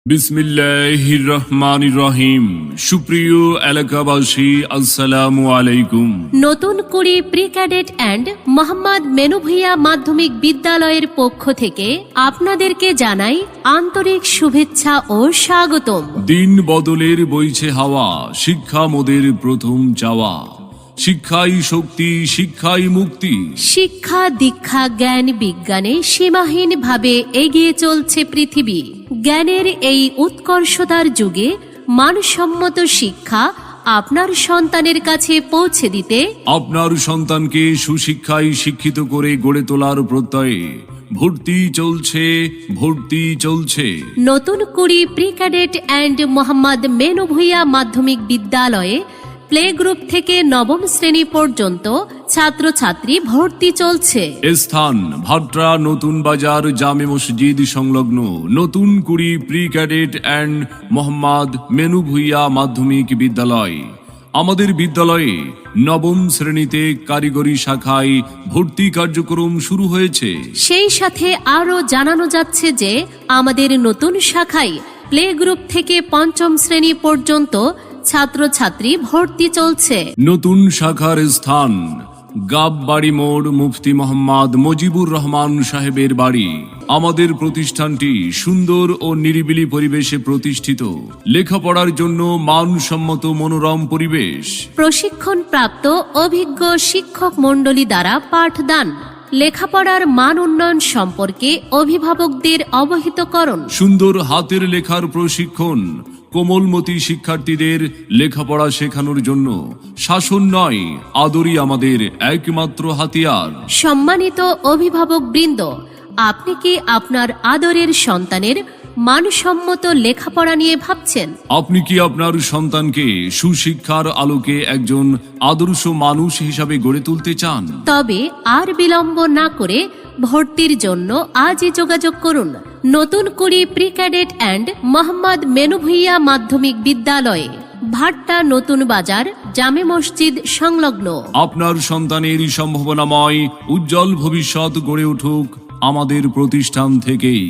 বিসমিল্লাহির রহমানির রহিম। সুপ্রিয় এলাকাবাসী, আসসালামু আলাইকুম। নতুন কুড়ি pre cadet and Mohammad menu Bhuiyan মাধ্যমিক বিদ্যালয়ের পক্ষ থেকে আপনাদেরকে জানাই আন্তরিক শুভেচ্ছা ও স্বাগতম। দিন বদলের বইছে হাওয়া, শিক্ষা মোদের প্রথম চাওয়া। শিক্ষাই শক্তি, শিক্ষাই মুক্তি। শিক্ষা দীক্ষা জ্ঞান বিজ্ঞানে সীমাহীনভাবে এগিয়ে চলছে পৃথিবী। জ্ঞানের এই উৎকর্ষতার যুগে মানসম্মত শিক্ষা আপনার সন্তানের কাছে পৌঁছে দিতে আপনার সন্তানকে সুশিক্ষায় শিক্ষিত করে গড়ে তোলার প্রত্যয়ে ভর্তি চলছে। নতুন কুড়ি pre cadet and Mohammad menu Bhuiyan মাধ্যমিক বিদ্যালয়ে প্লে গ্রুপ থেকে নবম শ্রেণী পর্যন্ত ছাত্রছাত্রী ভর্তি চলছে। স্থান ভাটরা নতুন বাজার জামে মসজিদ সংলগ্ন নতুন কুড়ি pre cadet and Mohammad menu Bhuiyan মাধ্যমিক বিদ্যালয়। আমাদের বিদ্যালয়ে নবম শ্রেণীতে কারিগরি শাখায় ভর্তি কার্যক্রম শুরু হয়েছে। সেই সাথে আরও জানানো যাচ্ছে যে আমাদের নতুন শাখায় প্লে গ্রুপ থেকে পঞ্চম শ্রেণী পর্যন্ত ছাত্রছাত্রী ভর্তি চলছে। নতুন শাখার স্থান গাববাড়ি মোড়, মুফতি মোহাম্মদ মুজিবুর রহমান সাহেবের বাড়ি। আমাদের প্রতিষ্ঠানটি সুন্দর ও নিরিবিলি পরিবেশে প্রতিষ্ঠিত। লেখাপড়ার জন্য মানসম্মত মনোরম পরিবেশ, প্রশিক্ষণপ্রাপ্ত অভিজ্ঞ শিক্ষক মণ্ডলী দ্বারা পাঠদান, লেখাপড়ার মান উন্নয়ন সম্পর্কে অভিভাবকদের অবহিতকরণ, সুন্দর হাতের লেখার প্রশিক্ষণ, কোমলমতি শিক্ষার্থীদের লেখাপড়া শেখানোর জন্য শাসন নয়, আদরই আমাদের একমাত্র হাতিয়ার। সম্মানিত অভিভাবক বৃন্দ, আপনি কি আপনার আদরের সন্তানের মানসম্মত লেখাপড়া নিয়ে ভাবছেন? আপনি কি আপনার সন্তানকে সুশিক্ষার আলোকে একজন আদর্শ মানুষ হিসাবে গড়ে তুলতে চান? তবে আর বিলম্ব না করে ভর্তির জন্য আজই যোগাযোগ করুন নতুন কুড়ি pre cadet and Mohammad menu Bhuiyan মাধ্যমিক বিদ্যালয়ে, ভাট্টা নতুন বাজার জামে মসজিদ সংলগ্ন। আপনার সন্তানের সম্ভাবনাময় উজ্জ্বল ভবিষ্যৎ গড়ে উঠুক আমাদের প্রতিষ্ঠান থেকেই।